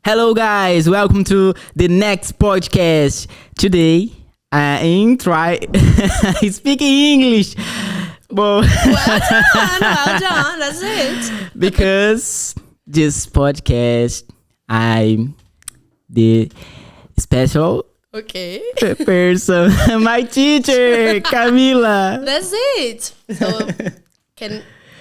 Hello guys, welcome to the next podcast. Today, I'm speaking English. Well done, that's it. Because this podcast, I'm the special person, my teacher, Camila. That's it. So,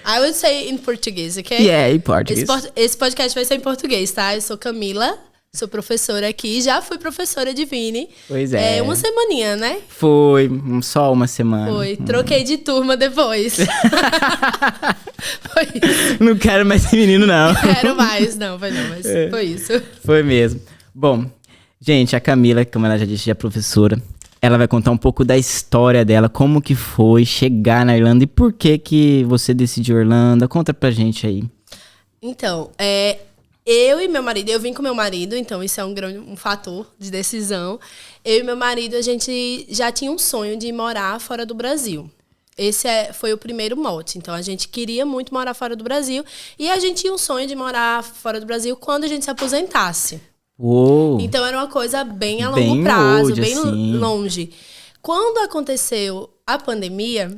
I would say in Português, ok? Yeah, em português. Esse podcast vai ser em português, tá? Eu sou Camila, sou professora aqui. Já fui professora de Vini. Pois é. Uma semaninha, né? Foi, só uma semana. Foi, troquei de turma depois. Foi isso. Não quero mais ser menino, não. Não quero mais, não, mas foi isso. Foi mesmo. Bom, gente, a Camila, como ela já disse, já é professora. Ela vai contar um pouco da história dela, como que foi chegar na Irlanda e por que você decidiu Irlanda. Conta pra gente aí. Então, eu e meu marido, eu vim com meu marido, então isso é um fator de decisão. Eu e meu marido, a gente já tinha um sonho de morar fora do Brasil. Esse foi o primeiro mote. Então, a gente queria muito morar fora do Brasil. E a gente tinha um sonho de morar fora do Brasil quando a gente se aposentasse. Uou. Então, era uma coisa bem a longo prazo, bem assim. longe. Quando aconteceu a pandemia,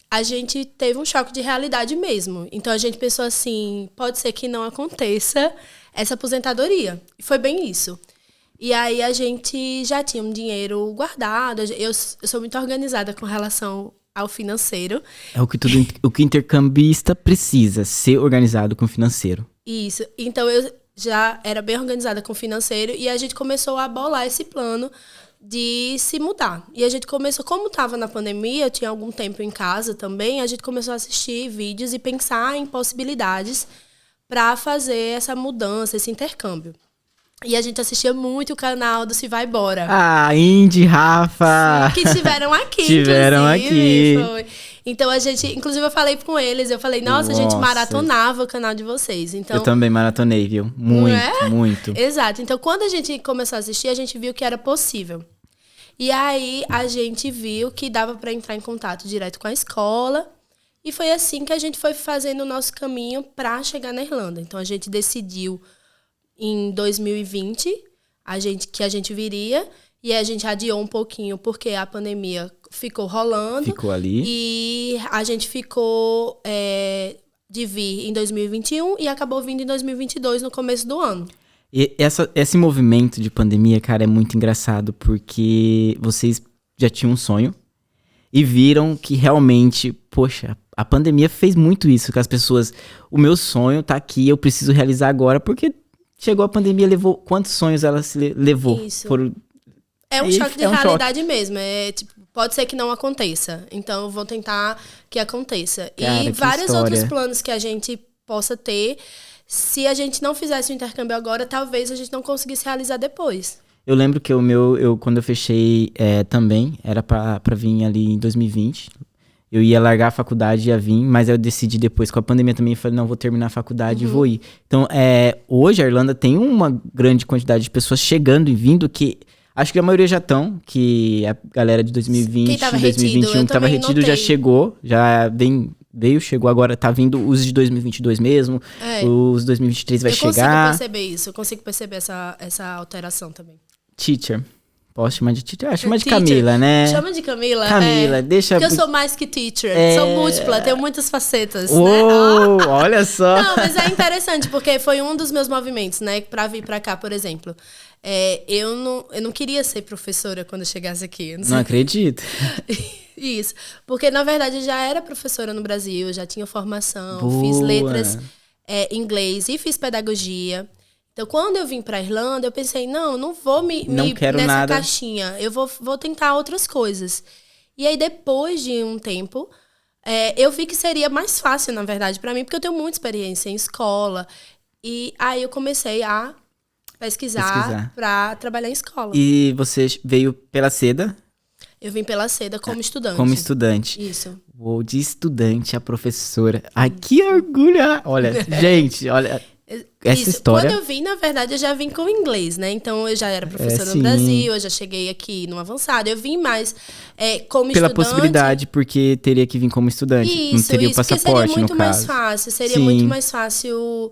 a gente teve um choque de realidade mesmo. Então, a gente pensou assim, pode ser que não aconteça essa aposentadoria. E foi bem isso. E aí, a gente já tinha um dinheiro guardado. Eu sou muito organizada com relação ao financeiro. É o que intercambista precisa, ser organizado com o financeiro. Isso. Então, eu já era bem organizada com o financeiro e a gente começou a bolar esse plano de se mudar. E a gente começou, como estava na pandemia, tinha algum tempo em casa também, a gente começou a assistir vídeos e pensar em possibilidades para fazer essa mudança, esse intercâmbio. E a gente assistia muito o canal do Se Vai Bora. Ah, Indy, Rafa! Que tiveram aqui, aqui. Foi. Então, inclusive eu falei com eles, eu falei, nossa, a gente maratonava o canal de vocês. Então, eu também maratonei, viu? Muito. Exato. Então, quando a gente começou a assistir, a gente viu que era possível. E aí, a gente viu que dava para entrar em contato direto com a escola. E foi assim que a gente foi fazendo o nosso caminho para chegar na Irlanda. Então, a gente decidiu em 2020 que a gente viria. E a gente adiou um pouquinho porque a pandemia ficou rolando. Ficou ali. E a gente ficou de vir em 2021 e acabou vindo em 2022, no começo do ano. E esse movimento de pandemia, cara, é muito engraçado porque vocês já tinham um sonho e viram que realmente, poxa, a pandemia fez muito isso com as pessoas. O meu sonho tá aqui, eu preciso realizar agora porque chegou a pandemia, levou quantos sonhos ela se levou? Isso. É um choque de realidade mesmo. Pode ser que não aconteça. Então, eu vou tentar que aconteça. Cara, e vários outros planos que a gente possa ter. Se a gente não fizesse o intercâmbio agora, talvez a gente não conseguisse realizar depois. Eu lembro que quando eu fechei também, era pra vir ali em 2020. Eu ia largar a faculdade e ia vir, mas eu decidi depois, com a pandemia também, falei, não, vou terminar a faculdade e vou ir. Então, hoje a Irlanda tem uma grande quantidade de pessoas chegando e vindo que... Acho que a maioria já estão, que a galera de 2020, 2021 que estava retido já chegou, chegou agora, tá vindo os de 2022 mesmo, os 2023 vai chegar. Eu consigo perceber isso, eu consigo perceber essa alteração também. Teacher. Posso chamar de teacher? Chama de Camila, né? Chama de Camila. Camila, deixa... Porque eu sou mais que teacher. Sou múltipla, tenho muitas facetas, né? Olha só! Não, mas é interessante, porque foi um dos meus movimentos, né? Pra vir pra cá, por exemplo. Eu não queria ser professora quando eu chegasse aqui. Não acredito. Isso. Porque, na verdade, eu já era professora no Brasil, já tinha formação, Boa. Fiz letras em inglês e fiz pedagogia. Então, quando eu vim pra Irlanda, eu pensei, não vou me nessa nada. caixinha. Eu vou tentar outras coisas. E aí, depois de um tempo, eu vi que seria mais fácil, na verdade, pra mim, porque eu tenho muita experiência em escola. E aí, eu comecei a pesquisar pra trabalhar em escola. E você veio pela seda? Eu vim pela seda como estudante. Como estudante. Isso. Uou, de estudante a professora. Ai, que orgulho! Olha, gente, olha... Essa história... Quando eu vim, na verdade, eu já vim com inglês, né? Então, eu já era professora no Brasil, eu já cheguei aqui no avançado. Eu vim mais como pela estudante. Possibilidade, porque teria que vir como estudante. Não teria o passaporte, no caso. Seria muito mais fácil. Seria muito mais fácil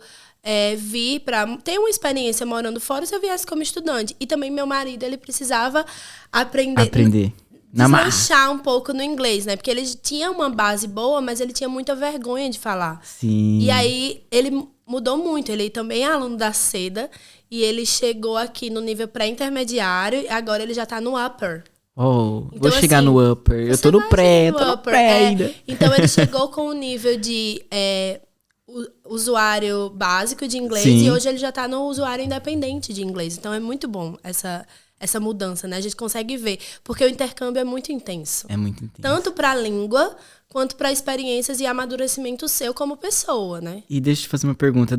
vir para ter uma experiência morando fora se eu viesse como estudante. E também meu marido, ele precisava aprender. Deslanchar um pouco no inglês, né? Porque ele tinha uma base boa, mas ele tinha muita vergonha de falar. Sim. E aí, ele mudou muito. Ele também é aluno da Seda. E ele chegou aqui no nível pré-intermediário. E agora ele já tá no upper. Oh, Então, vou chegar assim, no upper. Eu tô no pré, ainda. Então, ele chegou com o nível de usuário básico de inglês. Sim. E hoje ele já tá no usuário independente de inglês. Então, é muito bom essa mudança, né? A gente consegue ver. Porque o intercâmbio é muito intenso. É muito intenso. Tanto pra língua, quanto pra experiências e amadurecimento seu como pessoa, né? E deixa eu te fazer uma pergunta.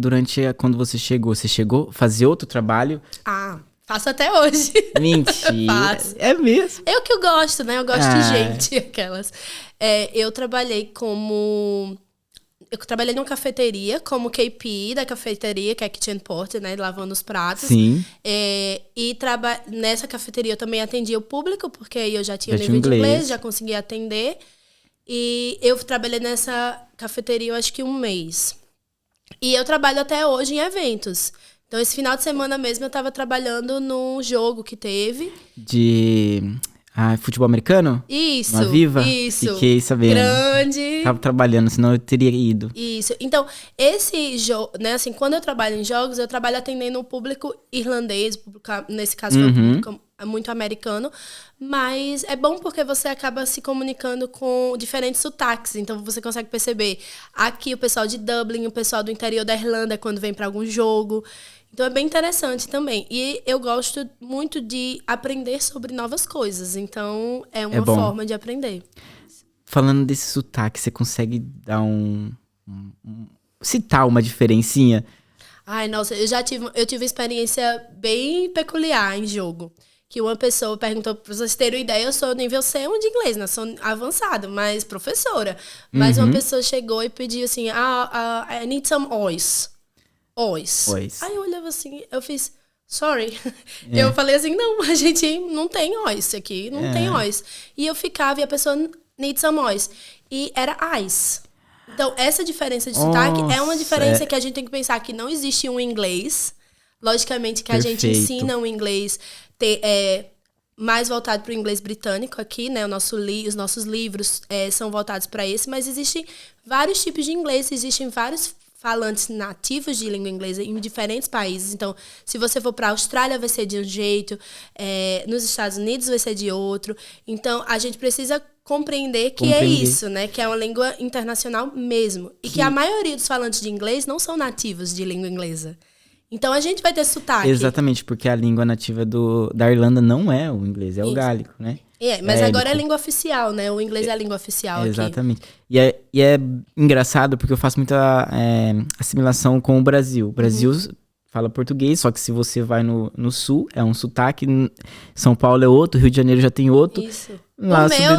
Quando você chegou a fazer outro trabalho? Faço até hoje. Mentira. Faço. É mesmo? Eu que eu gosto, né? Eu gosto de gente, aquelas. Eu trabalhei numa cafeteria, como KP da cafeteria, que é Kitchen Porter, né? Lavando os pratos. Sim. Nessa cafeteria eu também atendia o público, porque aí eu já tinha nível de inglês, já conseguia atender. E eu trabalhei nessa cafeteria, eu acho que 1 mês. E eu trabalho até hoje em eventos. Então, esse final de semana mesmo, eu tava trabalhando num jogo que teve. De futebol americano? Isso. Na Viva? Isso. Fiquei sabendo. Grande. Tava trabalhando, senão eu teria ido. Isso. Então, esse jogo, né, assim, quando eu trabalho em jogos, eu trabalho atendendo o público irlandês, nesse caso, foi um público muito americano, mas é bom porque você acaba se comunicando com diferentes sotaques, então você consegue perceber aqui o pessoal de Dublin, o pessoal do interior da Irlanda, quando vem para algum jogo. Então é bem interessante também. E eu gosto muito de aprender sobre novas coisas, então é uma forma de aprender. Falando desse sotaque, você consegue dar citar uma diferencinha? Ai, nossa, eu tive uma experiência bem peculiar em jogo. Que uma pessoa perguntou, pra vocês terem uma ideia, eu sou nível C1 de inglês, né? Sou avançado, mas professora. Mas uma pessoa chegou e pediu assim, I need some oils. Oils. Aí eu olhava assim, eu fiz, sorry. Eu falei assim, não, a gente não tem oils aqui, não tem oils. E eu ficava e a pessoa, need some oils. E era ice. Então, essa diferença de sotaque é uma diferença que a gente tem que pensar que não existe um inglês. Logicamente que a gente ensina o inglês mais voltado para o inglês britânico aqui, né? Os nossos livros são voltados para esse, mas existem vários tipos de inglês, existem vários falantes nativos de língua inglesa em diferentes países. Então, se você for para a Austrália, vai ser de um jeito, nos Estados Unidos vai ser de outro. Então, a gente precisa compreender que é isso, né? Que é uma língua internacional mesmo. E que a maioria dos falantes de inglês não são nativos de língua inglesa. Então, a gente vai ter sotaque. Exatamente, porque a língua nativa da Irlanda não é o inglês, é o gálico, né? Mas agora é língua oficial, né? O inglês é a língua oficial aqui. Exatamente. E é engraçado porque eu faço muita assimilação com o Brasil. O Brasil fala português, só que se você vai no sul, é um sotaque. São Paulo é outro, Rio de Janeiro já tem outro. Isso.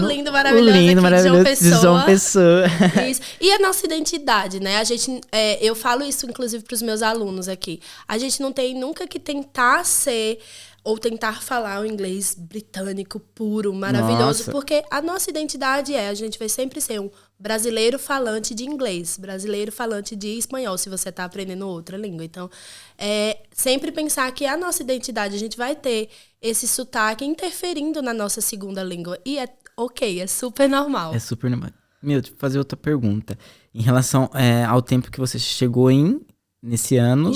Lindo, maravilhoso de João Pessoa. Isso. E a nossa identidade, né? A gente, eu falo isso, inclusive, para os meus alunos aqui. A gente não tem nunca que tentar ser ou tentar falar o inglês britânico puro, maravilhoso, porque a nossa identidade a gente vai sempre ser um brasileiro falante de inglês, brasileiro falante de espanhol, se você está aprendendo outra língua. Então, sempre pensar que a nossa identidade, a gente vai ter esse sotaque interferindo na nossa segunda língua. E é super normal. É super normal. Deixa eu fazer outra pergunta. Em relação ao tempo que você chegou nesse ano...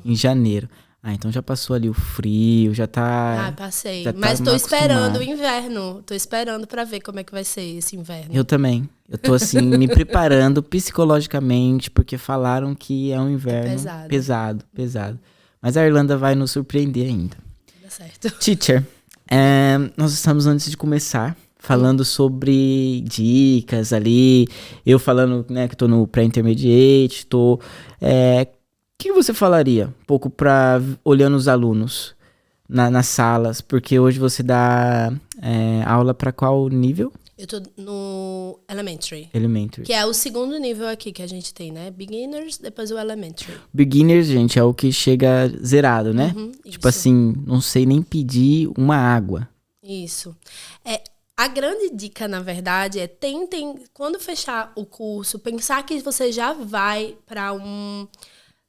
Em janeiro. Então já passou ali o frio, já tá... passei. Já Mas tá tô esperando o inverno. Tô esperando pra ver como é que vai ser esse inverno. Eu também. Eu tô assim, me preparando psicologicamente, porque falaram que é um inverno pesado. Mas a Irlanda vai nos surpreender ainda. Dá certo. Teacher, nós estamos, antes de começar, falando sobre dicas ali. Eu falando, né, que tô no pré-intermediate, tô... O que você falaria um pouco olhando os alunos nas salas? Porque hoje você dá aula para qual nível? Eu tô no Elementary. Elementary. Que é o segundo nível aqui que a gente tem, né? Beginners, depois o Elementary. Beginners, gente, é o que chega zerado, né? Tipo isso. assim, não sei nem pedir uma água. Isso. A grande dica, na verdade, tentem, quando fechar o curso, pensar que você já vai para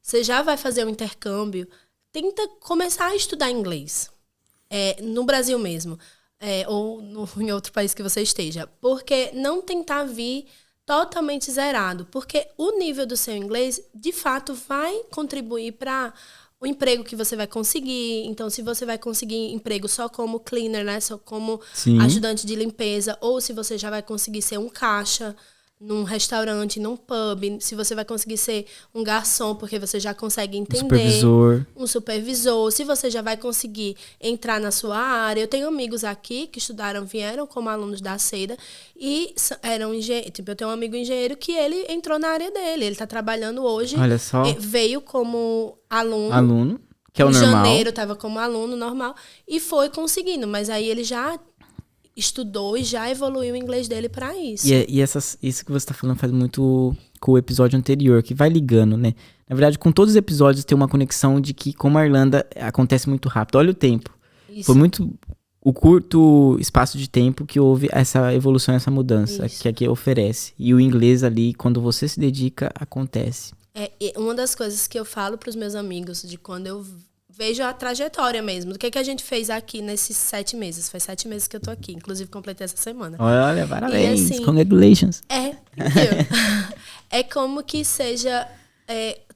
você já vai fazer um intercâmbio, tenta começar a estudar inglês. No Brasil mesmo. Ou em outro país que você esteja. Porque não tentar vir totalmente zerado. Porque o nível do seu inglês, de fato, vai contribuir para o emprego que você vai conseguir. Então, se você vai conseguir emprego só como cleaner, né? Só como ajudante de limpeza. Ou se você já vai conseguir ser um caixa num restaurante, num pub. Se você vai conseguir ser um garçom, porque você já consegue entender. Um supervisor. Se você já vai conseguir entrar na sua área. Eu tenho amigos aqui que vieram como alunos da Seda e eram engenheiros. Tipo, eu tenho um amigo engenheiro que ele entrou na área dele. Ele está trabalhando hoje. Olha só. Veio como aluno. Aluno, que é o normal. Em janeiro estava como aluno normal. E foi conseguindo. Mas aí ele já estudou e já evoluiu o inglês dele para isso. E isso que você tá falando faz muito com o episódio anterior, que vai ligando, né? Na verdade, com todos os episódios tem uma conexão de que, como a Irlanda, acontece muito rápido. Olha o tempo. Isso. Foi muito o curto espaço de tempo que houve essa evolução, essa mudança que aqui oferece. E o inglês ali, quando você se dedica, acontece. Uma das coisas que eu falo para os meus amigos, de quando eu vejo a trajetória mesmo, do que a gente fez aqui nesses 7 meses. Faz 7 meses que eu tô aqui, inclusive completei essa semana. Olha, parabéns, assim, congratulations. É como que seja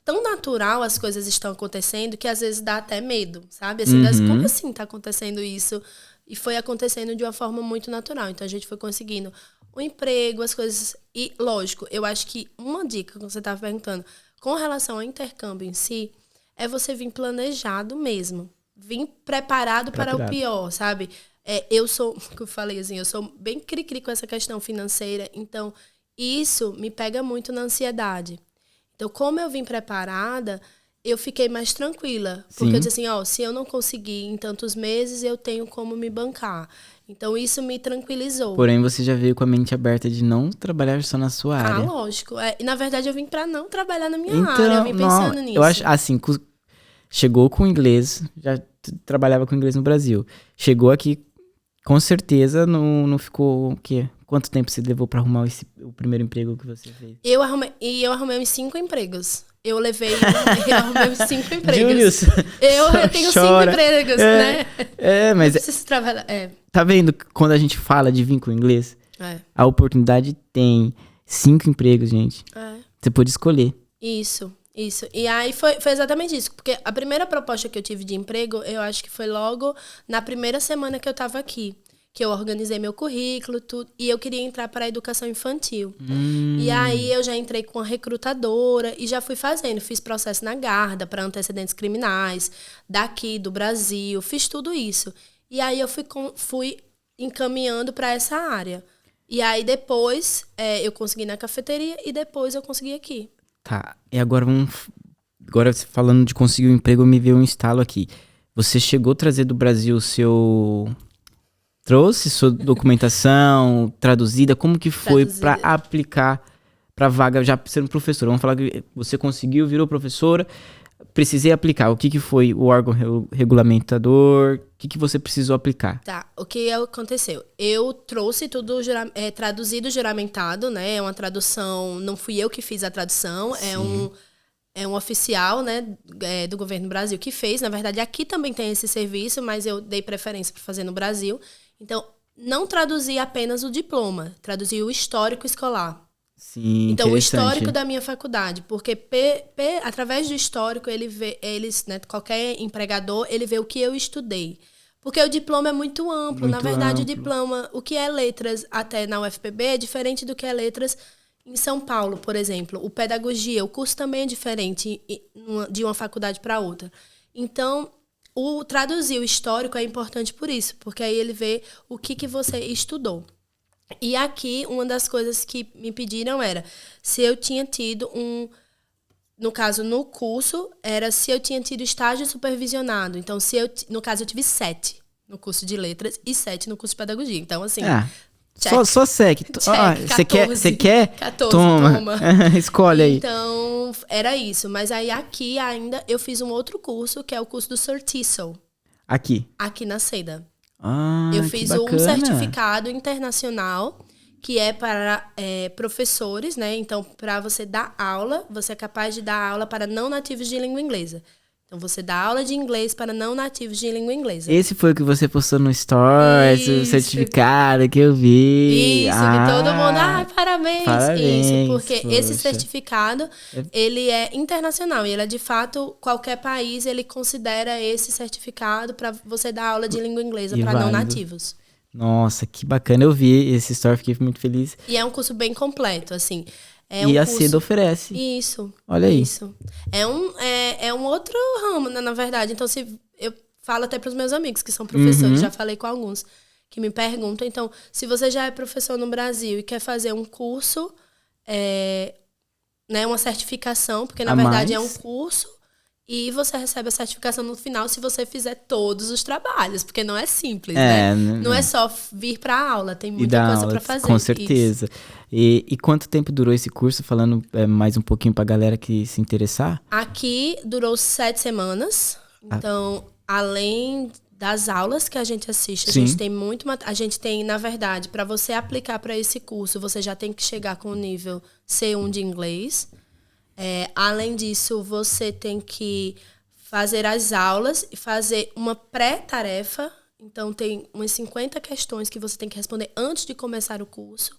tão natural, as coisas estão acontecendo, que às vezes dá até medo, sabe? Assim, como assim tá acontecendo isso? E foi acontecendo de uma forma muito natural. Então a gente foi conseguindo o emprego, as coisas. E lógico, eu acho que uma dica que você tava perguntando, com relação ao intercâmbio em si, é você vir planejado mesmo. Vir preparado para o pior, sabe? Eu sou, como eu falei assim, eu sou bem cri-cri com essa questão financeira. Então, isso me pega muito na ansiedade. Então, como eu vim preparada, eu fiquei mais tranquila. Porque eu disse assim, se eu não conseguir em tantos meses, eu tenho como me bancar. Então, isso me tranquilizou. Porém, você já veio com a mente aberta de não trabalhar só na sua área. Lógico. E, na verdade, eu vim para não trabalhar na minha área. Eu vim pensando nisso. Eu acho, assim, chegou com inglês, já trabalhava com inglês no Brasil. Chegou aqui, com certeza, não ficou o quê? Quanto tempo você levou pra arrumar o primeiro emprego que você fez? Eu arrumei uns 5 empregos. Eu arrumei uns 5 empregos. Julius, eu tenho 5 empregos, né? Mas... Eu preciso trabalhar. Tá vendo? Quando a gente fala de vir com o inglês, a oportunidade tem 5 empregos, gente. Você pode escolher. Isso. E aí foi exatamente isso. Porque a primeira proposta que eu tive de emprego, eu acho que foi logo na primeira semana que eu tava aqui. Que eu organizei meu currículo, tudo. E eu queria entrar para a educação infantil. E aí eu já entrei com a recrutadora e já fui fazendo. Fiz processo na Garda para antecedentes criminais, daqui, do Brasil. Fiz tudo isso. E aí eu fui encaminhando para essa área. E aí depois eu consegui na cafeteria e depois eu consegui aqui. Tá, e agora falando de conseguir um emprego, me veio um estalo aqui. Você chegou a trazer do Brasil o seu... Trouxe sua documentação traduzida? Como que foi para aplicar para vaga já sendo professora? Vamos falar que você conseguiu, virou professora, precisei aplicar. O que foi o órgão regulamentador? O que você precisou aplicar? Tá, o que aconteceu? Eu trouxe tudo traduzido, juramentado, né? É uma tradução, não fui eu que fiz a tradução, é um oficial, né, do governo do Brasil que fez. Na verdade, aqui também tem esse serviço, mas eu dei preferência para fazer no Brasil. Então, não traduzi apenas o diploma, traduzi o histórico escolar. Sim, então, o histórico da minha faculdade, porque através do histórico, né, qualquer empregador, ele vê o que eu estudei. Porque o diploma é muito amplo. Na verdade, o diploma, o que é letras até na UFPB é diferente do que é letras em São Paulo, por exemplo. O pedagogia, o curso também é diferente de uma faculdade para outra. Então, traduzir o histórico é importante por isso, porque aí ele vê o que você estudou. E aqui, uma das coisas que me pediram era se eu tinha tido no caso, no curso, era se eu tinha tido estágio supervisionado. Então, no caso, eu tive 7 no curso de letras e 7 no curso de pedagogia. Então, assim... Só segue. Você quer? 14, toma. Escolhe aí. Então, era isso. Mas aí aqui ainda eu fiz um outro curso, que é o curso do Sir TESOL. Aqui? Aqui na Seda. Ah, eu fiz um certificado internacional, que é para professores, né? Então, para você dar aula, você é capaz de dar aula para não nativos de língua inglesa. Então, você dá aula de inglês para não nativos de língua inglesa. Esse foi o que você postou no Stories, o certificado que eu vi. Isso, que todo mundo, parabéns. Parabéns, Isso, porque poxa. esse certificado, ele é internacional. E ele é, de fato, qualquer país, ele considera esse certificado para você dar aula de língua inglesa para não nativos. Nossa, que bacana. Eu vi esse story, fiquei muito feliz. E é um curso bem completo, assim. E a CEDA oferece. Isso. Olha aí. Isso. É um outro ramo, né, na verdade. Então, eu falo até para os meus amigos que são professores, já falei com alguns que me perguntam. Então, se você já é professor no Brasil e quer fazer um curso, né, uma certificação, porque na verdade é um curso, e você recebe a certificação no final se você fizer todos os trabalhos, porque não é simples, né? Não é só vir para a aula, tem muita coisa para fazer. Com certeza. E quanto tempo durou esse curso? Falando mais um pouquinho para a galera que se interessar. Aqui durou 7 semanas. Então, além das aulas que a gente assiste, a gente tem muito... A gente tem, na verdade, para você aplicar para esse curso, você já tem que chegar com o nível C1 de inglês. Além disso, você tem que fazer as aulas e fazer uma pré-tarefa. Então, tem umas 50 questões que você tem que responder antes de começar o curso.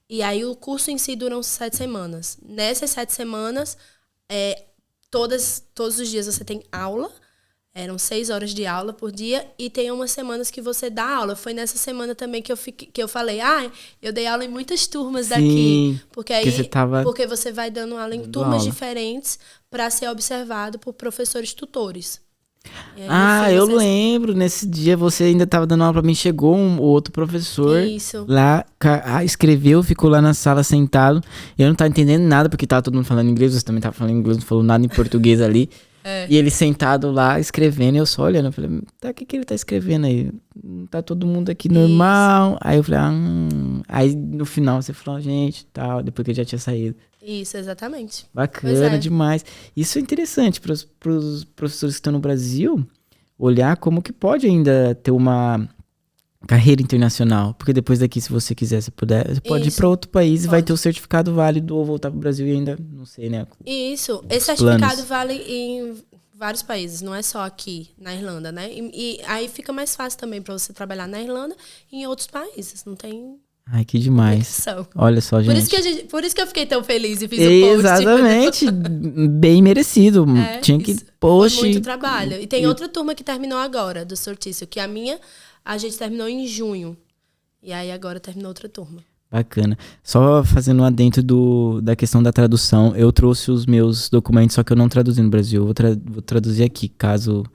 E aí, o curso em si dura 7 semanas. Nessas 7 semanas, todos os dias você tem aula. Eram 6 horas de aula por dia e tem umas semanas que você dá aula. Foi nessa semana também que eu falei, eu dei aula em muitas turmas daqui. Porque aí porque você vai dando aula em turmas diferentes para ser observado por professores tutores. Aí, eu lembro, nesse dia você ainda estava dando aula para mim, chegou o outro professor lá, escreveu, ficou lá na sala sentado. Eu não estava entendendo nada porque estava todo mundo falando inglês, você também estava falando inglês, não falou nada em português ali. E ele sentado lá, escrevendo, e eu só olhando. Eu falei, o que ele tá escrevendo aí? Tá todo mundo aqui normal. Aí eu falei, Aí no final você falou, gente, tal, depois que ele já tinha saído. Isso, exatamente. Bacana demais. Isso é interessante para os professores que estão no Brasil, olhar como que pode ainda ter uma carreira internacional. Porque depois daqui, se você quiser, se puder, você pode ir para outro país e vai ter o certificado válido ou voltar para o Brasil e ainda, não sei, né? Isso. Esse certificado vale em vários países, não é só aqui na Irlanda, né? E aí fica mais fácil também para você trabalhar na Irlanda e em outros países. Não tem... Ai, que demais. Olha só, gente. Por isso que eu fiquei tão feliz e fiz o post. Exatamente. Bem merecido. Tinha que... Poxa. Foi muito trabalho. E tem outra turma que terminou agora, do sortício, que a gente terminou em junho. E aí agora terminou outra turma. Bacana. Só fazendo um adentro da questão da tradução, eu trouxe os meus documentos, só que eu não traduzi no Brasil. Vou traduzir aqui, caso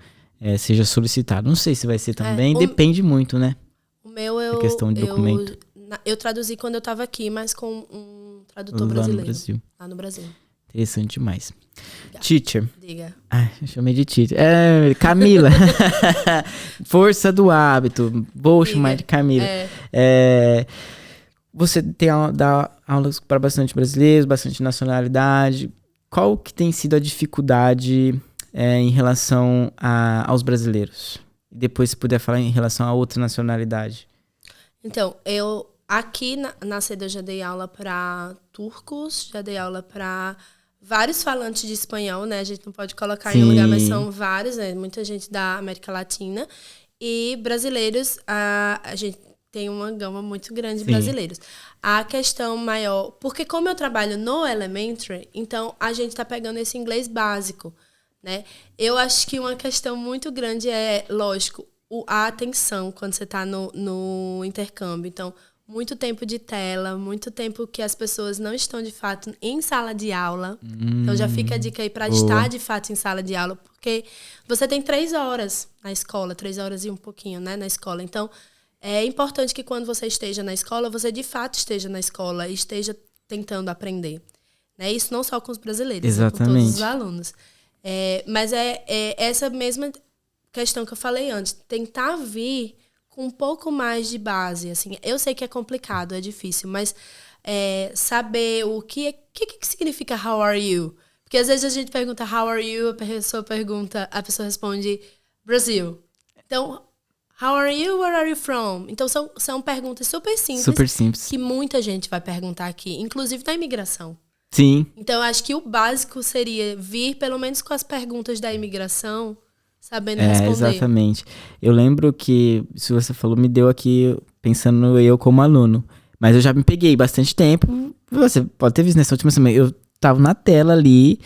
seja solicitado. Não sei se vai ser também, depende muito, né? O meu a questão de documento. Eu traduzi quando eu estava aqui, mas com um tradutor brasileiro. Lá no Brasil. Interessante demais. Teacher. Diga. Eu chamei de teacher. Camila. Força do hábito. Vou chamar de Camila. Você dá aulas para bastante brasileiros, bastante nacionalidade. Qual que tem sido a dificuldade em relação aos brasileiros? E depois, se puder falar em relação a outra nacionalidade. Então, aqui na CEDA eu já dei aula para turcos, já dei aula para vários falantes de espanhol, né? A gente não pode colocar em um lugar, mas são vários, né? Muita gente da América Latina. E brasileiros, a gente tem uma gama muito grande de brasileiros. A questão maior... Porque como eu trabalho no Elementary, então a gente está pegando esse inglês básico, né? Eu acho que uma questão muito grande lógico, a atenção quando você está no intercâmbio. Então, muito tempo de tela, muito tempo que as pessoas não estão, de fato, em sala de aula. Então, já fica a dica aí para estar, de fato, em sala de aula. Porque você tem 3 horas na escola, 3 horas e um pouquinho, né, na escola. Então, é importante que quando você esteja na escola, você, de fato, esteja na escola e esteja tentando aprender. Né? Isso não só com os brasileiros, exatamente, com todos os alunos. Mas essa mesma questão que eu falei antes, tentar vir com um pouco mais de base, assim. Eu sei que é complicado, é difícil, mas saber o que significa how are you? Porque às vezes a gente pergunta how are you, a pessoa responde Brasil. Então, How are you? Where are you from? Então, são perguntas super simples. Super simples. Que muita gente vai perguntar aqui, inclusive na imigração. Sim. Então, eu acho que o básico seria vir, pelo menos com as perguntas da imigração, sabendo responder. Exatamente. Eu lembro que, se você falou, me deu aqui, pensando eu como aluno. Mas eu já me peguei bastante tempo. Você pode ter visto nessa última semana. Eu tava na tela ali,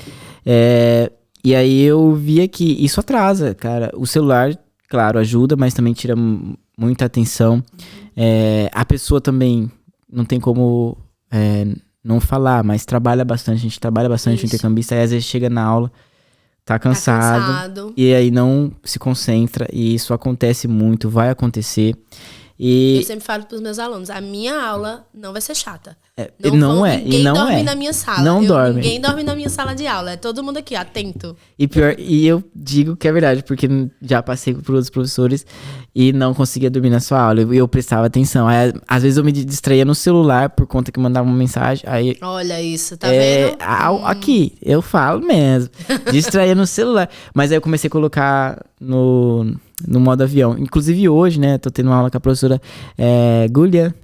e aí eu via que isso atrasa, cara. O celular, claro, ajuda, mas também tira muita atenção. A pessoa também não tem como não falar, mas trabalha bastante. A gente trabalha bastante, o intercambista, aí às vezes chega na aula, tá cansado, e aí não se concentra, e isso acontece muito, vai acontecer. Eu sempre falo pros meus alunos, a minha aula não vai ser chata. Ninguém dorme na minha sala. Não dorme. Ninguém dorme na minha sala de aula. É todo mundo aqui, atento. E pior, e eu digo que é verdade, porque já passei por outros professores e não conseguia dormir na sua aula. E eu prestava atenção. Aí, às vezes eu me distraía no celular por conta que mandava uma mensagem. Aí, olha isso, tá vendo? Aqui, eu falo mesmo. Distraía no celular. Mas aí eu comecei a colocar no modo avião. Inclusive hoje, né, tô tendo uma aula com a professora Julia,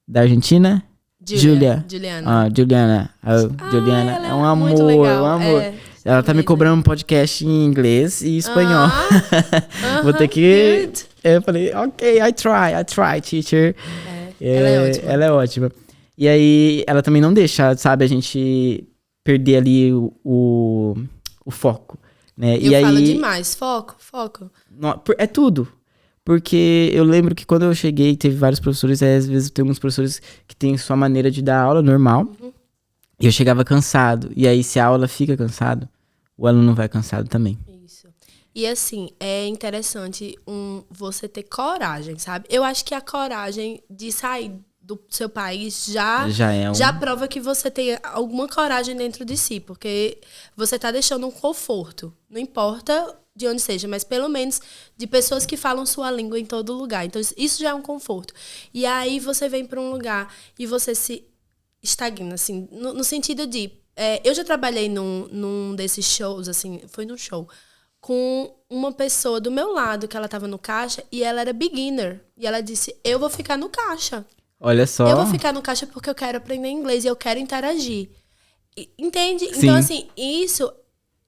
da Argentina. Juliana. Juliana é um amor, um amor. Ela tá me cobrando um podcast em inglês e espanhol. Vou ter que... Eu falei, ok, I try, teacher. Ela é ótima. E aí, ela também não deixa, sabe, a gente perder ali o foco, né? Eu falo demais, foco. É tudo. Porque eu lembro que quando eu cheguei, teve vários professores, às vezes tem alguns professores que têm sua maneira de dar aula normal, e eu chegava cansado. E aí, se a aula fica cansado, o aluno vai cansado também. Isso. E assim, é interessante você ter coragem, sabe? Eu acho que a coragem de sair do seu país já prova que você tem alguma coragem dentro de si, porque você tá deixando um conforto. Não importa de onde seja, mas pelo menos de pessoas que falam sua língua em todo lugar. Então, isso já é um conforto. E aí você vem para um lugar e você se estagna, assim, no sentido de... eu já trabalhei num desses shows, assim, foi num show, com uma pessoa do meu lado, que ela estava no caixa, e ela era beginner. E ela disse, eu vou ficar no caixa. Olha só. Eu vou ficar no caixa porque eu quero aprender inglês e eu quero interagir. Entende? Sim. Então, assim, isso...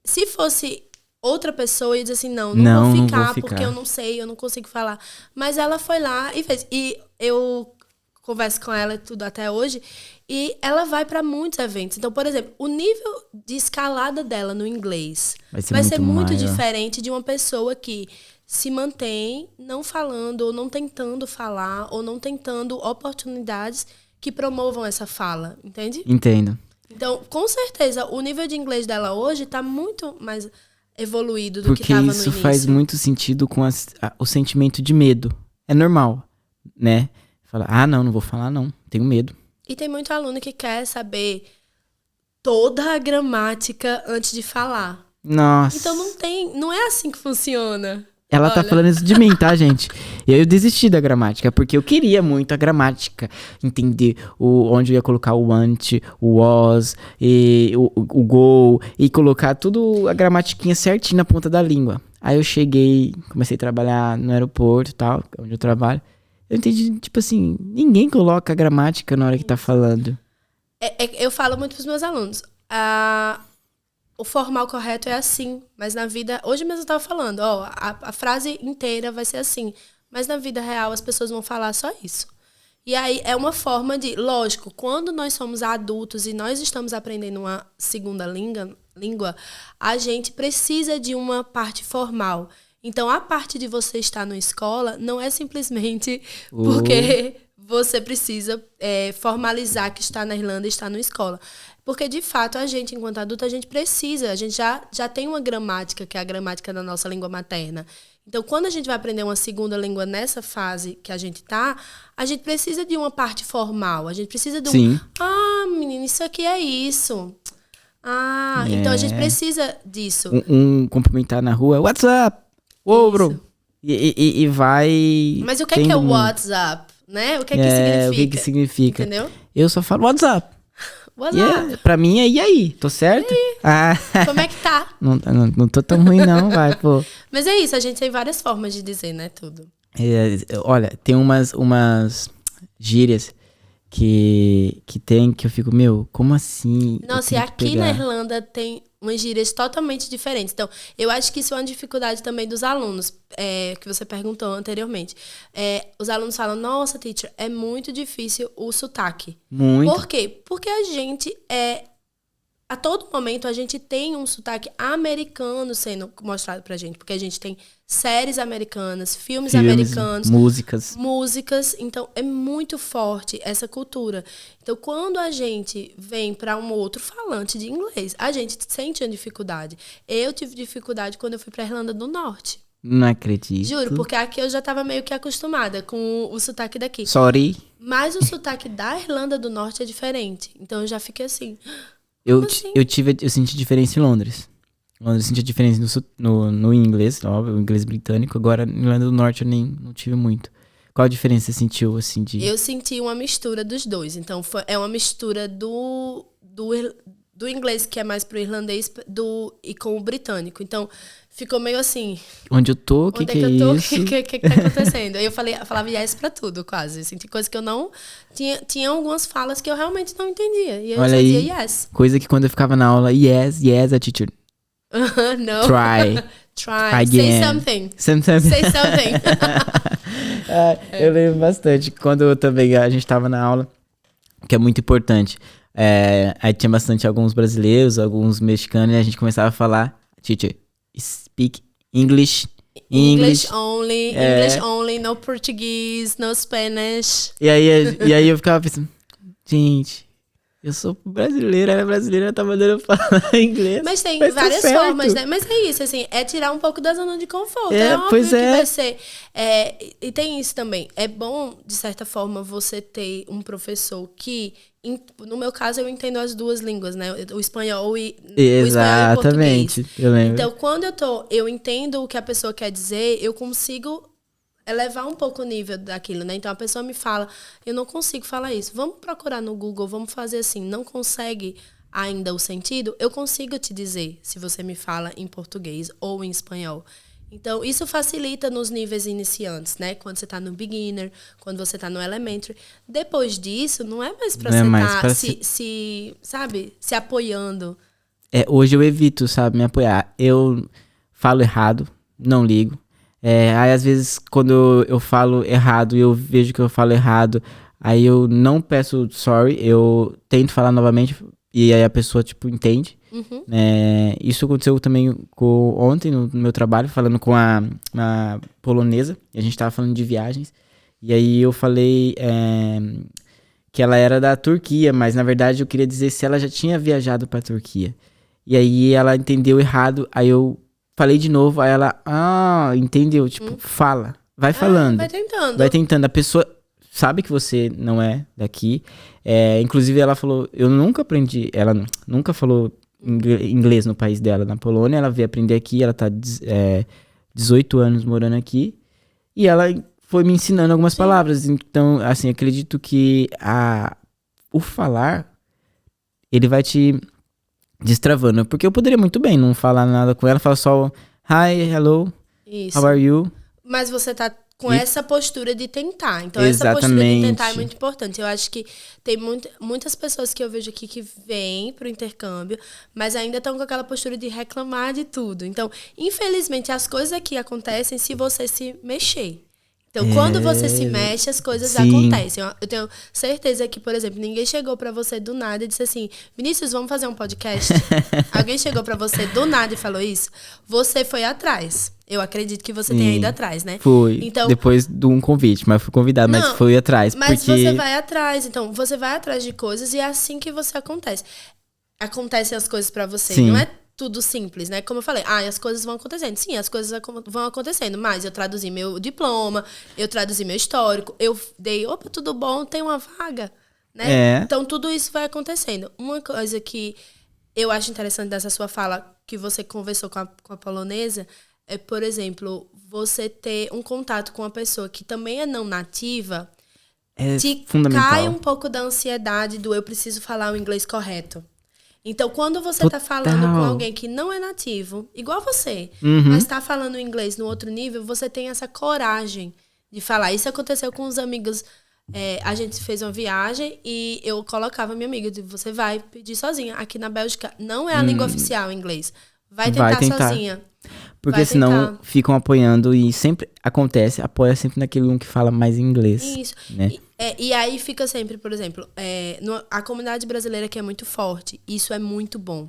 Se fosse... outra pessoa ia dizer assim, não vou ficar porque eu não sei, eu não consigo falar. Mas ela foi lá e fez. E eu converso com ela tudo até hoje, e ela vai para muitos eventos. Então, por exemplo, o nível de escalada dela no inglês vai ser muito diferente de uma pessoa que se mantém não falando, ou não tentando falar, ou não tentando oportunidades que promovam essa fala, entende? Entendo. Então, com certeza, o nível de inglês dela hoje tá muito mais evoluído do que estava no início. Porque isso faz muito sentido com o sentimento de medo. É normal, né? Fala, não vou falar não, tenho medo. E tem muito aluno que quer saber toda a gramática antes de falar. Nossa. Então não é assim que funciona. Ela tá falando isso de mim, tá, gente? E aí eu desisti da gramática, porque eu queria muito a gramática. Entender onde eu ia colocar o want, o was, e o go, e colocar tudo a gramatiquinha certinho na ponta da língua. Aí eu cheguei, comecei a trabalhar no aeroporto e tal, onde eu trabalho. Eu entendi, tipo assim, ninguém coloca a gramática na hora que tá falando. Eu falo muito pros meus alunos. O formal correto é assim, mas na vida... Hoje mesmo eu tava falando, a frase inteira vai ser assim, mas na vida real as pessoas vão falar só isso. E aí é uma forma de... Lógico, quando nós somos adultos e nós estamos aprendendo uma segunda língua, a gente precisa de uma parte formal. Então, a parte de você estar na escola não é simplesmente porque você precisa formalizar que está na Irlanda e está na escola. Porque, de fato, a gente, enquanto adulto, a gente precisa. A gente já tem uma gramática, que é a gramática da nossa língua materna. Então, quando a gente vai aprender uma segunda língua nessa fase que a gente tá, a gente precisa de uma parte formal. A gente precisa de Sim. Menina, isso aqui é isso. Então a gente precisa disso. Um cumprimentar na rua, what's up? Ô, bro. E vai... Mas o que é o WhatsApp, né? O que significa? O que significa. Entendeu? Eu só falo WhatsApp. WhatsApp. Pra mim é e aí? Tô certo? Como é que tá? Não tô tão ruim não, vai, pô. Mas é isso, a gente tem várias formas de dizer, né, tudo. Olha, tem umas gírias que tem que eu fico, meu, como assim? Nossa, e aqui na Irlanda tem umas gírias totalmente diferentes. Então, eu acho que isso é uma dificuldade também dos alunos, que você perguntou anteriormente. Os alunos falam, nossa, teacher, é muito difícil o sotaque. Muito. Por quê? Porque a gente a todo momento a gente tem um sotaque americano sendo mostrado pra gente, porque a gente tem séries americanas, filmes americanos, músicas, então é muito forte essa cultura. Então, quando a gente vem para um outro falante de inglês, a gente sente uma dificuldade. Eu tive dificuldade quando eu fui pra Irlanda do Norte. Não acredito. Juro, porque aqui eu já tava meio que acostumada com o sotaque daqui. Sorry. Mas o sotaque da Irlanda do Norte é diferente. Então eu já fiquei assim... Eu senti diferença em Londres. Londres, eu senti diferença no inglês, óbvio, o inglês britânico. Agora, na Irlanda do Norte, eu não tive muito. Qual a diferença você sentiu, assim, de... Eu senti uma mistura dos dois. Então, é uma mistura do inglês, que é mais pro irlandês, e com o britânico. Então, ficou meio assim... Onde eu tô? O que é isso? O que tá acontecendo? Aí eu falava yes pra tudo, quase. Eu senti coisa que eu não... Tinha algumas falas que eu realmente não entendia. E eu Olha só aí, dizia yes. Coisa que quando eu ficava na aula, yes, a teacher. No. Try. Say something. Say something. Eu lembro bastante. Quando também a gente tava na aula, que é muito importante. Aí tinha bastante alguns brasileiros, alguns mexicanos, e a gente começava a falar, teacher, speak English. English only, no Portuguese, no Spanish. E aí eu ficava pensando, gente, eu sou brasileira, ela é brasileira, ela tá mandando falar inglês. Mas tem várias formas, né? Mas é isso, assim, é tirar um pouco da zona de conforto. É óbvio que vai ser. E tem isso também. É bom, de certa forma, você ter um professor que, no meu caso, eu entendo as duas línguas, né? O espanhol e o português. Eu lembro. Então, quando eu entendo o que a pessoa quer dizer, eu consigo elevar um pouco o nível daquilo, né? Então a pessoa me fala, eu não consigo falar isso. Vamos procurar no Google, vamos fazer assim. Não consegue ainda o sentido? Eu consigo te dizer se você me fala em português ou em espanhol. Então isso facilita nos níveis iniciantes, né? Quando você tá no beginner, quando você tá no elementary. Depois disso, não é mais pra você estar se apoiando. Hoje eu evito, sabe, me apoiar. Eu falo errado, não ligo. Aí, às vezes, quando eu falo errado e eu vejo que eu falo errado, aí eu não peço sorry, eu tento falar novamente e aí a pessoa, tipo, entende. Uhum. Isso aconteceu também ontem no meu trabalho, falando com a polonesa, e a gente tava falando de viagens, e aí eu falei que ela era da Turquia, mas na verdade eu queria dizer se ela já tinha viajado pra Turquia. E aí ela entendeu errado, aí eu falei de novo, aí ela, entendeu, tipo, fala, vai falando. Vai tentando. A pessoa sabe que você não é daqui. Inclusive ela falou, ela nunca falou inglês no país dela, na Polônia. Ela veio aprender aqui, ela tá 18 anos morando aqui. E ela foi me ensinando algumas palavras. Então, assim, acredito que o falar, ele vai te destravando, porque eu poderia muito bem não falar nada com ela, falar só hi, hello, isso. How are you? Mas você tá com essa postura de tentar. Então, essa postura de tentar é muito importante. Eu acho que tem muitas pessoas que eu vejo aqui que vêm pro intercâmbio, mas ainda estão com aquela postura de reclamar de tudo. Então, infelizmente, as coisas aqui acontecem se você se mexer. Então, quando você se mexe, as coisas acontecem. Eu tenho certeza que, por exemplo, ninguém chegou pra você do nada e disse assim, Vinícius, vamos fazer um podcast? Alguém chegou pra você do nada e falou isso? Você foi atrás. Eu acredito que você tenha ido atrás, né? Fui, então, depois de um convite, mas fui convidado, mas fui atrás. Mas você vai atrás, então, você vai atrás de coisas e é assim que você acontece. Acontecem as coisas pra você, não é tudo simples, né? Como eu falei, as coisas vão acontecendo. Sim, as coisas vão acontecendo, mas eu traduzi meu diploma, eu traduzi meu histórico, eu dei, tudo bom, tem uma vaga, né? Então, tudo isso vai acontecendo. Uma coisa que eu acho interessante dessa sua fala, que você conversou com a polonesa, é, por exemplo, você ter um contato com uma pessoa que também é não nativa, te cai um pouco da ansiedade do eu preciso falar o inglês correto. Então, quando você tá falando com alguém que não é nativo, igual você, mas tá falando inglês no outro nível, você tem essa coragem de falar. Isso aconteceu com os amigos. A gente fez uma viagem e eu colocava minha amiga, eu digo, você vai pedir sozinha. Aqui na Bélgica não é a língua oficial em inglês. Vai tentar sozinha. Porque vai senão ficam apoiando e sempre acontece, apoia sempre naquele um que fala mais inglês. Isso. Né? E aí fica sempre, por exemplo, a comunidade brasileira que é muito forte. Isso é muito bom.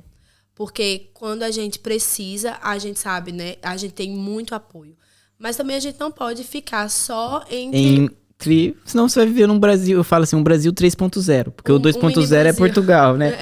Porque quando a gente precisa, a gente sabe, né? A gente tem muito apoio. Mas também a gente não pode ficar só senão você vai viver num Brasil, eu falo assim, um Brasil 3.0, porque o 2.0 é Portugal, né?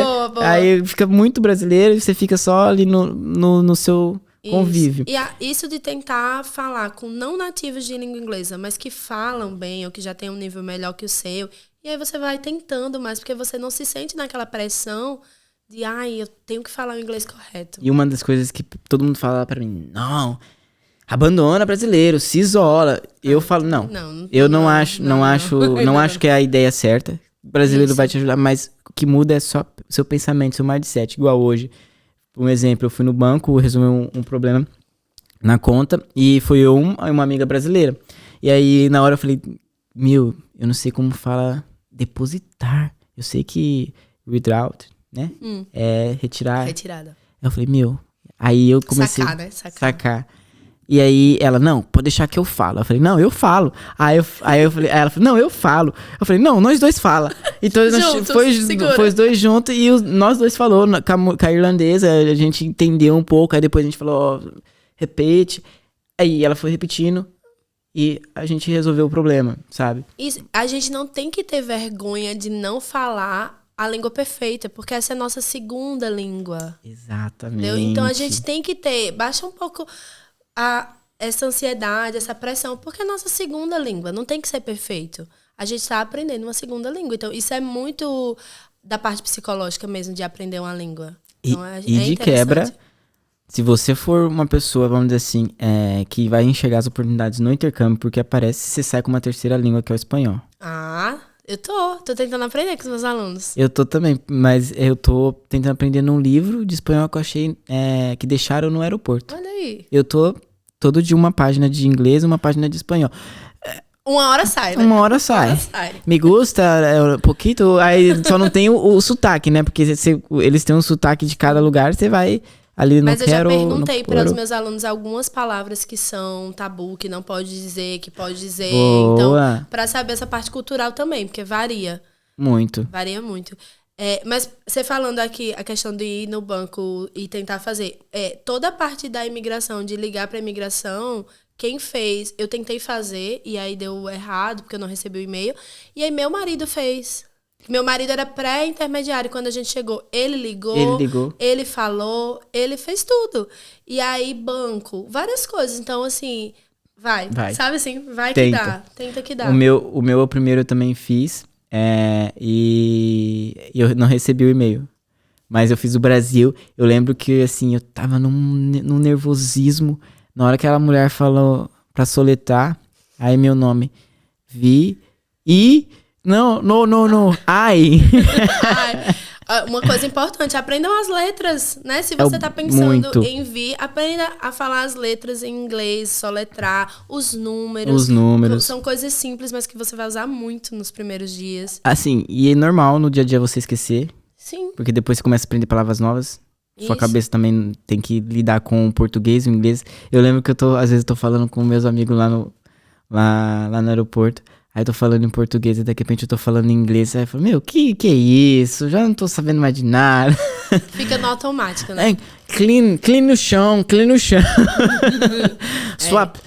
Boa. Aí fica muito brasileiro e você fica só ali no seu convívio. E isso de tentar falar com não nativos de língua inglesa, mas que falam bem ou que já tem um nível melhor que o seu. E aí você vai tentando mais, porque você não se sente naquela pressão de, eu tenho que falar o inglês correto. E uma das coisas que todo mundo fala pra mim, não, abandona brasileiro, se isola. Eu falo, eu não acho que é a ideia certa. O brasileiro vai te ajudar, mas o que muda é só o seu pensamento, seu mindset. Igual hoje, um exemplo, eu fui no banco resolver um problema na conta e foi eu uma amiga brasileira. E aí, na hora eu falei, eu não sei como fala depositar. Eu sei que without, né? É retirar. Retirada. Eu falei, aí eu comecei a sacar. E aí ela, não, pode deixar que eu falo. Eu falei, não, eu falo. Aí eu falei, ela falou, não, eu falo. Eu falei, não, nós dois fala. Então foi os dois juntos e nós dois falou com a irlandesa, a gente entendeu um pouco, aí depois a gente falou, repete. Aí ela foi repetindo e a gente resolveu o problema, sabe? Isso, a gente não tem que ter vergonha de não falar a língua perfeita, porque essa é a nossa segunda língua. Exatamente. Entendeu? Então a gente tem que baixa um pouco essa ansiedade, essa pressão, porque é a nossa segunda língua, não tem que ser perfeito. A gente está aprendendo uma segunda língua, então isso é muito da parte psicológica mesmo, de aprender uma língua. Então, e de quebra, se você for uma pessoa, vamos dizer assim, que vai enxergar as oportunidades no intercâmbio, porque aparece, você sai com uma terceira língua, que é o espanhol. Eu tô tentando aprender com os meus alunos. Eu tô também, mas eu tô tentando aprender num livro de espanhol que eu achei que deixaram no aeroporto. Olha aí. Eu tô todo dia uma página de inglês e uma página de espanhol. Uma hora sai, né? Uma hora sai. Me gusta um pouquinho, aí só não tem o sotaque, né? Porque eles têm um sotaque de cada lugar, você vai ali no Mas eu quero, já perguntei para os meus alunos algumas palavras que são tabu, que não pode dizer, que pode dizer. Boa. Então, para saber essa parte cultural também, porque varia. Muito. Varia muito. Mas você falando aqui a questão de ir no banco e tentar fazer, toda a parte da imigração, de ligar para a imigração, quem fez, eu tentei fazer e aí deu errado porque eu não recebi o e-mail. E aí meu marido fez. Meu marido era pré-intermediário quando a gente chegou. Ele ligou, ele falou, ele fez tudo. E aí banco, várias coisas. Então assim, vai. Sabe assim, vai que dá. Tenta que dá. O meu primeiro eu também fiz. E eu não recebi o e-mail. Mas eu fiz o Brasil. Eu lembro que assim, eu tava num nervosismo. Na hora que aquela mulher falou pra soletrar, aí meu nome, não, ai. Uma coisa importante, aprendam as letras, né? Se você tá pensando em vir, aprenda a falar as letras em inglês, soletrar, os números. São coisas simples, mas que você vai usar muito nos primeiros dias. Assim, e é normal no dia a dia você esquecer. Sim. Porque depois você começa a aprender palavras novas. Sua cabeça também tem que lidar com o português e o inglês. Eu lembro que às vezes eu tô falando com meus amigos lá no aeroporto. Aí eu tô falando em português e daqui a repente eu tô falando em inglês. Aí eu falo, que é isso? Já não tô sabendo mais de nada. Fica no automático, né? Clean no chão. Swap.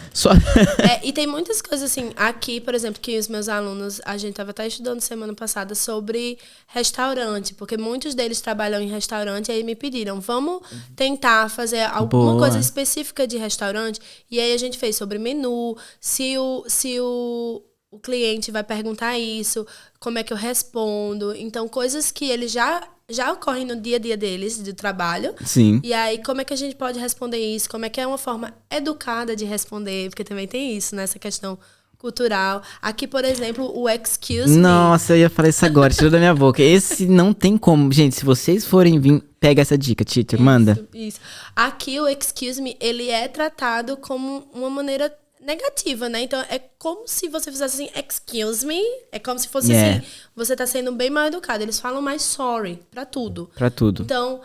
E tem muitas coisas assim, aqui, por exemplo, que os meus alunos, a gente tava até estudando semana passada sobre restaurante, porque muitos deles trabalham em restaurante e aí me pediram, vamos tentar fazer alguma coisa específica de restaurante. E aí a gente fez sobre menu, se o cliente vai perguntar isso, como é que eu respondo. Então, coisas que eles já ocorrem no dia a dia deles, do trabalho. Sim. E aí, como é que a gente pode responder isso? Como é que é uma forma educada de responder? Porque também tem isso, nessa questão cultural. Aqui, por exemplo, o excuse me. Nossa, eu ia falar isso agora, tirou da minha boca. Esse não tem como. Gente, se vocês forem vir, pega essa dica, teacher, manda. Isso. Aqui o excuse me, ele é tratado como uma maneira negativa, né? Então, é como se você fizesse assim, excuse me. É como se fosse assim, você tá sendo bem mal educado. Eles falam mais sorry pra tudo. Pra tudo. Então,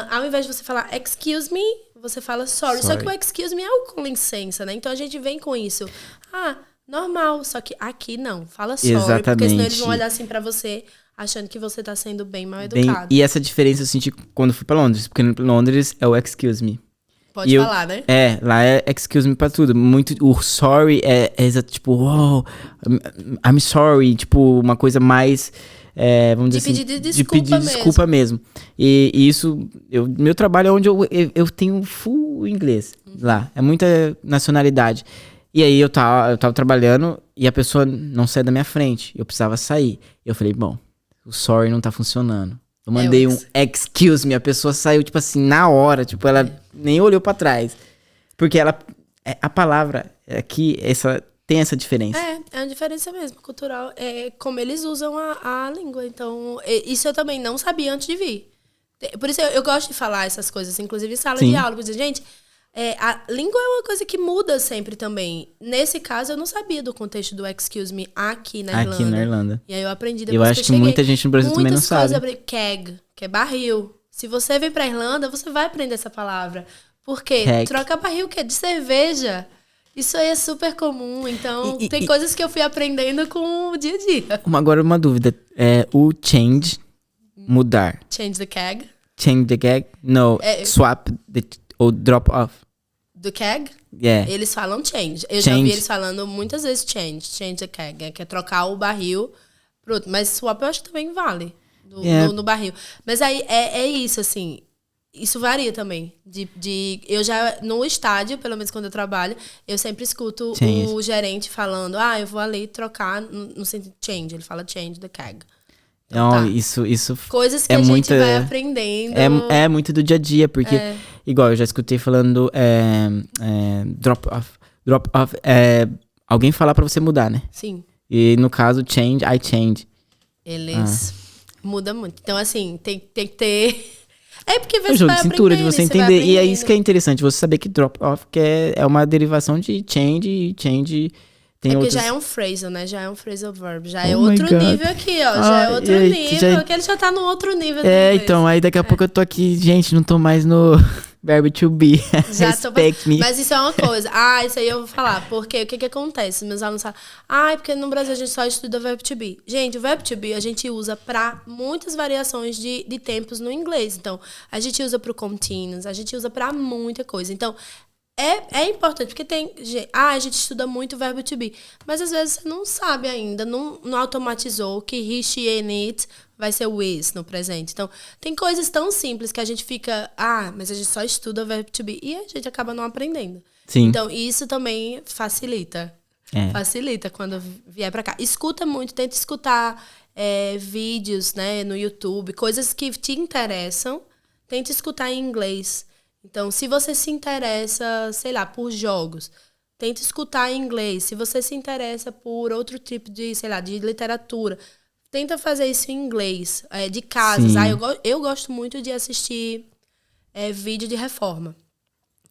ao invés de você falar excuse me, você fala sorry. Só que o excuse me é o com licença, né? Então, a gente vem com isso. Normal. Só que aqui não. Fala sorry. Exatamente. Porque senão eles vão olhar assim pra você, achando que você tá sendo bem mal educado. E essa diferença eu senti quando fui pra Londres. Porque em Londres é o excuse me. Pode falar, né? Lá é excuse me pra tudo. Muito, o sorry é tipo, oh, I'm sorry. Tipo, uma coisa mais, vamos dizer assim. De pedir desculpa mesmo. E isso, meu trabalho é onde eu tenho full inglês lá. É muita nacionalidade. E aí eu tava trabalhando e a pessoa não saiu da minha frente. Eu precisava sair. Eu falei, bom, o sorry não tá funcionando. Eu mandei um excuse me, a pessoa saiu, tipo assim, na hora, tipo, ela nem olhou pra trás. Porque a palavra aqui, tem essa diferença. É uma diferença mesmo, cultural, é como eles usam a língua. Então, isso eu também não sabia antes de vir. Por isso eu gosto de falar essas coisas, inclusive em sala de aula. Porque, gente, a língua é uma coisa que muda sempre também. Nesse caso, eu não sabia do contexto do excuse me aqui na Irlanda. Aqui na Irlanda. E aí eu aprendi depois eu acho que muita gente no Brasil também não sabe. Keg, que é barril. Se você vem pra Irlanda, você vai aprender essa palavra. Por quê? Keg. Troca barril, que é de cerveja. Isso aí é super comum. Então, tem coisas que eu fui aprendendo com o dia a dia. Agora uma dúvida. O change, mudar. Change the keg. Change the keg? No, swap ou drop off. Do keg? Yeah. Eles falam change. Eu já vi eles falando muitas vezes change the keg. Que é trocar o barril pro outro. Mas swap eu acho que também vale. No barril. Mas aí é isso, assim. Isso varia também. Eu já, no estádio, pelo menos quando eu trabalho, eu sempre escuto o gerente falando, eu vou ali trocar no sentido change. Ele fala change the keg. Então, não, isso coisas que a gente vai aprendendo. É muito do dia a dia, porque, igual, eu já escutei falando drop off, alguém falar pra você mudar, né? Sim. E no caso, change, I change. Eles mudam muito. Então, assim, tem que ter... É porque você é um jogo vai de cintura, de você entender. E é isso que é interessante, você saber que drop off que é uma derivação de change. Tem porque outros... já é um phrasal, né? Já é um phrasal verb. Já é outro nível aqui, ó. Já é outro nível. Que ele já tá no outro nível. Então, aí daqui a pouco eu tô aqui, gente, não tô mais no verbo to be. Respect me. Mas isso é uma coisa. Isso aí eu vou falar. Porque o que acontece? Meus alunos falam, porque no Brasil a gente só estuda verbo to be. Gente, o verbo to be a gente usa pra muitas variações de tempos no inglês. Então, a gente usa pro continuous, a gente usa pra muita coisa. Então, é importante, porque a gente estuda muito o verbo to be, mas às vezes você não sabe ainda, não automatizou que he, she, and it vai ser o is no presente. Então, tem coisas tão simples que a gente fica, mas a gente só estuda o verbo to be, e a gente acaba não aprendendo. Sim. Então, isso também facilita. Facilita quando vier pra cá. Escuta muito, tenta escutar vídeos, né, no YouTube, coisas que te interessam, tenta escutar em inglês. Então, se você se interessa, sei lá, por jogos, tenta escutar em inglês. Se você se interessa por outro tipo de, sei lá, de literatura, tenta fazer isso em inglês, de casas. Eu gosto muito de assistir vídeo de reforma.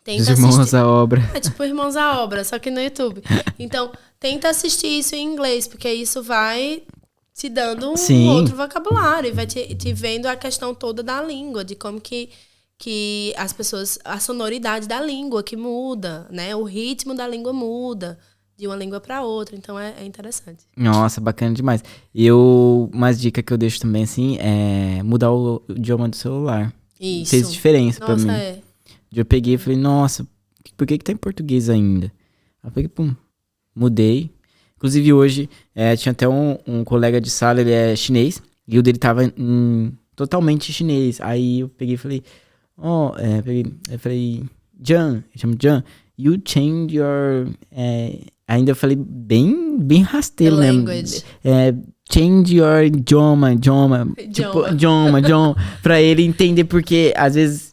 Os Irmãos à Obra. Tipo Irmãos à Obra, só que no YouTube. Então, tenta assistir isso em inglês, porque isso vai te dando um outro vocabulário. E vai te vendo a questão toda da língua, de como que as pessoas, a sonoridade da língua que muda, né? O ritmo da língua muda de uma língua para outra, então é interessante. Nossa, bacana demais. Uma dica que eu deixo também, assim, é mudar o idioma do celular. Isso. Fez diferença pra mim. Eu peguei e falei, nossa, por que tá em português ainda? Aí eu peguei, mudei. Inclusive hoje, tinha até um colega de sala, ele é chinês, e o dele tava totalmente chinês. Aí eu peguei e falei, eu falei, John, eu chamo John, you change your... ainda eu falei bem rasteiro mesmo. Change your idioma, tipo, idioma, pra ele entender, porque às vezes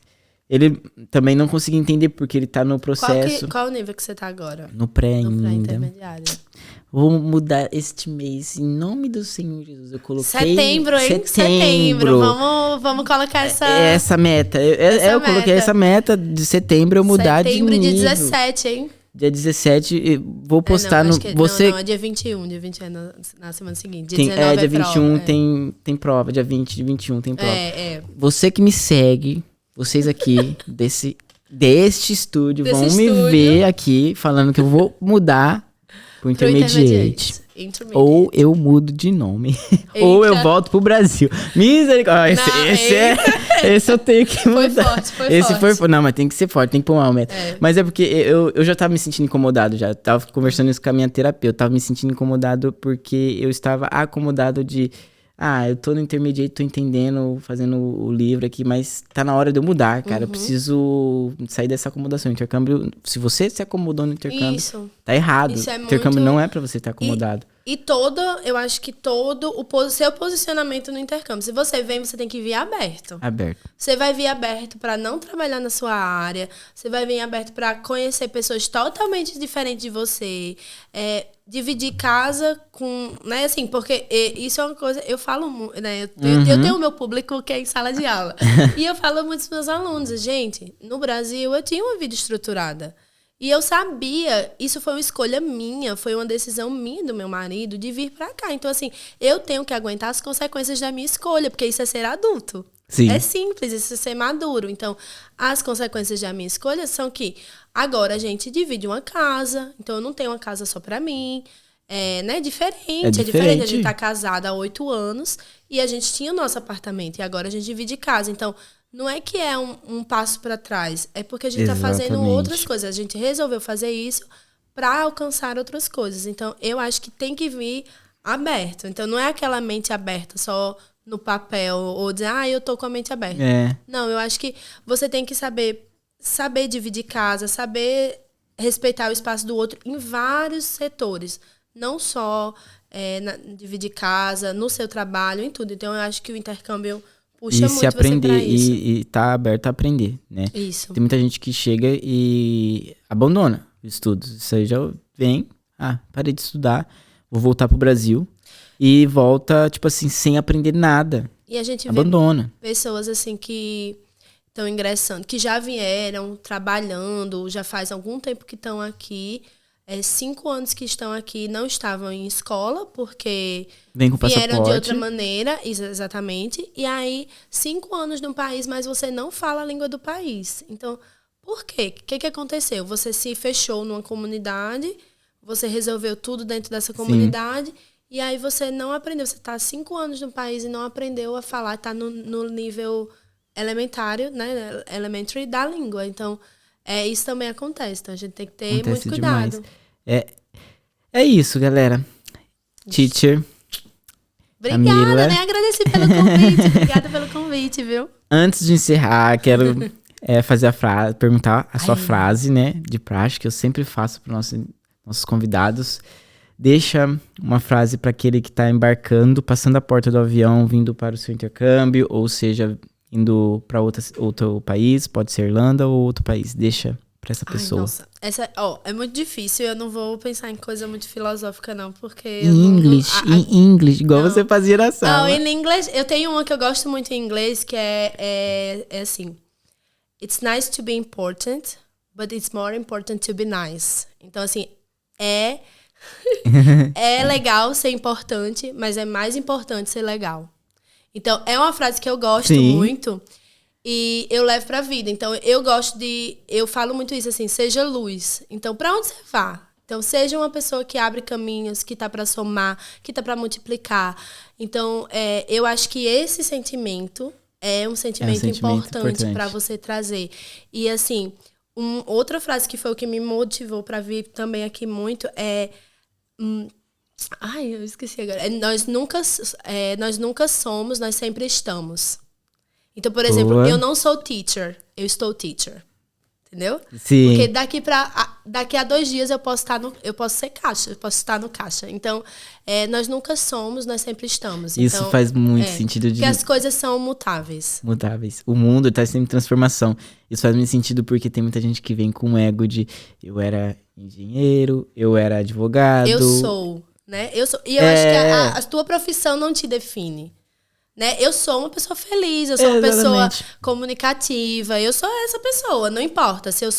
Ele também não conseguia entender porque ele tá no processo. Qual o nível que você tá agora? No pré No ainda. pré-intermediário. Vou mudar este mês, em nome do Senhor Jesus. Eu coloquei... Setembro, hein? Setembro. Vamos colocar essa meta. Eu coloquei essa meta de setembro eu mudar de nível. Setembro de 17, hein? Dia 17, vou postar no... Não, é dia 21. Dia 20 é na semana seguinte. Dia 19 dia 21 prova, tem prova. Dia 20, dia 21 tem prova. Você que me segue, vocês aqui deste estúdio vão me ver aqui falando que eu vou mudar pro Intermediate. Ou eu mudo de nome. Ou eu volto pro Brasil. Misericórdia. Esse eu tenho que mudar. Foi forte. Não, mas tem que ser forte, tem que pôr uma meta. Mas é porque eu já tava me sentindo incomodado já. Tava conversando isso com a minha terapeuta. Tava me sentindo incomodado porque eu estava acomodado de... eu tô no Intermediate, tô entendendo, fazendo o livro aqui, mas tá na hora de eu mudar, cara. Eu preciso sair dessa acomodação. Intercâmbio, se você se acomodou no intercâmbio, tá errado. Intercâmbio não é pra você estar acomodado. Eu acho que todo o seu posicionamento no intercâmbio. Se você vem, você tem que vir aberto. Você vai vir aberto pra não trabalhar na sua área. Você vai vir aberto pra conhecer pessoas totalmente diferentes de você. Dividir casa com... Né, assim, porque isso é uma coisa... Eu falo... Né, eu tenho o meu público que é em sala de aula. E eu falo muito pros meus alunos. Gente, no Brasil, eu tinha uma vida estruturada. E eu sabia, isso foi uma escolha minha, foi uma decisão minha do meu marido de vir pra cá. Então, assim, eu tenho que aguentar as consequências da minha escolha, porque isso é ser adulto. Sim. É simples, isso é ser maduro. Então, as consequências da minha escolha são que agora a gente divide uma casa, então eu não tenho uma casa só pra mim. Né? Diferente. É diferente. A gente tá casada há 8 anos e a gente tinha o nosso apartamento e agora a gente divide casa. Então, não é que é um passo para trás, é porque a gente está fazendo outras coisas. A gente resolveu fazer isso para alcançar outras coisas. Então, eu acho que tem que vir aberto. Então, não é aquela mente aberta só no papel ou dizer, eu tô com a mente aberta. Não, eu acho que você tem que saber dividir casa, saber respeitar o espaço do outro em vários setores. Não só dividir casa, no seu trabalho, em tudo. Então, eu acho que o intercâmbio... Puxa e se aprender e tá aberto a aprender, né? Isso. Tem muita gente que chega e abandona os estudos. Isso aí já vem, parei de estudar, vou voltar pro Brasil e volta, tipo assim, sem aprender nada. E a gente abandona. Vê pessoas assim que estão ingressando, que já vieram trabalhando, já faz algum tempo que estão aqui. 5 anos que estão aqui, não estavam em escola, porque vieram de outra maneira, exatamente. E aí, 5 anos no país, mas você não fala a língua do país. Então, por quê? O que aconteceu? Você se fechou numa comunidade, você resolveu tudo dentro dessa comunidade, e aí você não aprendeu. Você está 5 anos no país e não aprendeu a falar, está no nível elementário, né? Elementary da língua. Então, isso também acontece. Então, a gente tem que ter muito cuidado. Demais. É isso, galera. Teacher. Obrigada, Camila. Nem agradeci pelo convite. Obrigada pelo convite, viu? Antes de encerrar, quero fazer perguntar a sua frase, né? De praxe, que eu sempre faço para nossos convidados. Deixa uma frase para aquele que está embarcando, passando a porta do avião, vindo para o seu intercâmbio, ou seja, indo para outro país, pode ser Irlanda ou outro país. Deixa para essa pessoa. Nossa, é muito difícil. Eu não vou pensar em coisa muito filosófica, não, porque... Em inglês, igual você fazia na sala. Não, em inglês, eu tenho uma que eu gosto muito em inglês, que é assim: It's nice to be important, but it's more important to be nice. Então, assim, é legal ser importante, mas é mais importante ser legal. Então, é uma frase que eu gosto muito e eu levo pra vida. Então, eu falo muito isso, assim, seja luz. Então, pra onde você vá? Então, seja uma pessoa que abre caminhos, que tá pra somar, que tá pra multiplicar. Então, eu acho que esse sentimento é um sentimento importante pra você trazer. E, assim, outra frase que foi o que me motivou pra vir também aqui muito é... eu esqueci agora. Nós nunca somos, nós sempre estamos. Então, por exemplo, eu não sou teacher, eu estou teacher. Entendeu? Sim. Porque daqui a 2 dias eu posso ser caixa, eu posso estar no caixa. Então, nós nunca somos, nós sempre estamos. Isso então, faz muito sentido de... Porque as coisas são mutáveis. Mutáveis. O mundo tá sempre em transformação. Isso faz muito sentido porque tem muita gente que vem com o ego de eu era engenheiro, eu era advogado. Eu sou, né? Eu sou. E eu acho que a tua profissão não te define. Né? Eu sou uma pessoa feliz, eu sou uma pessoa comunicativa, eu sou essa pessoa, não importa se eu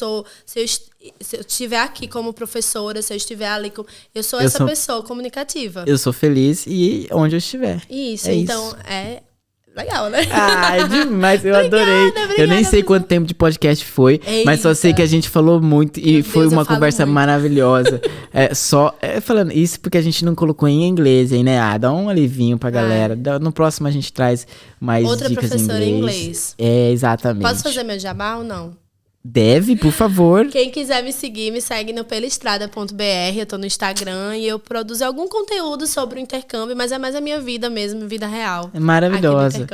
estiver aqui como professora, se eu estiver ali, eu sou essa pessoa comunicativa. Eu sou feliz e onde eu estiver. Isso, então legal, né? Ah, demais, eu adorei. Obrigada, eu nem sei quanto tempo de podcast foi, mas só sei que a gente falou muito e foi uma conversa maravilhosa. Falando isso porque a gente não colocou em inglês aí, né? Dá um alivinho pra galera. No próximo a gente traz mais dicas em inglês. Outra professora em inglês. Exatamente. Posso fazer meu jabá ou não? Deve, por favor. Quem quiser me seguir, me segue no pelaestrada.br. Eu tô no Instagram e eu produzo algum conteúdo sobre o intercâmbio, mas é mais a minha vida mesmo, vida real. É maravilhosa.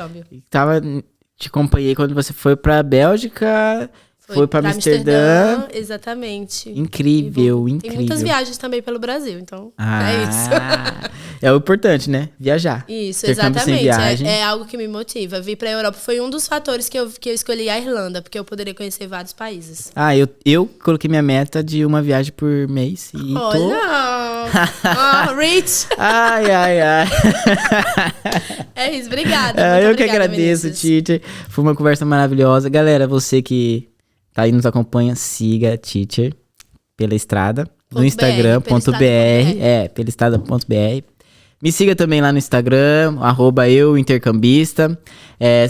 Te acompanhei quando você foi pra Bélgica, foi pra Amsterdã. Exatamente. Incrível. Tem muitas viagens também pelo Brasil, então é isso. É o importante, né? Viajar. Isso, exatamente. É algo que me motiva. Vir pra Europa foi um dos fatores que eu escolhi a Irlanda, porque eu poderia conhecer vários países. Eu coloquei minha meta de uma viagem por mês e Rich! Ai. É isso, obrigada. Eu que agradeço, Teacher. Foi uma conversa maravilhosa. Galera, você que tá aí nos acompanha, siga a Teacher pela Estrada, no Instagram.br, pela Estrada.br. Me siga também lá no Instagram, @euintercambista.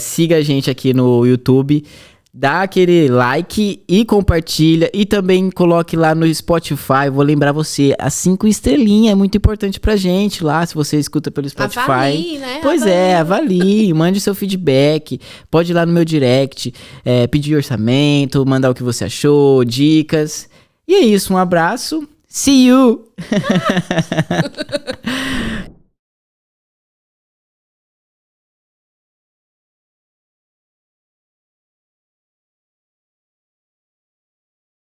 Siga a gente aqui no YouTube. Dá aquele like e compartilha. E também coloque lá no Spotify. Vou lembrar você, as 5 estrelinhas é muito importante pra gente lá, se você escuta pelo Spotify. Avalie, né? Pois avalie, mande seu feedback. Pode ir lá no meu direct, pedir orçamento, mandar o que você achou, dicas. E é isso, um abraço. See you!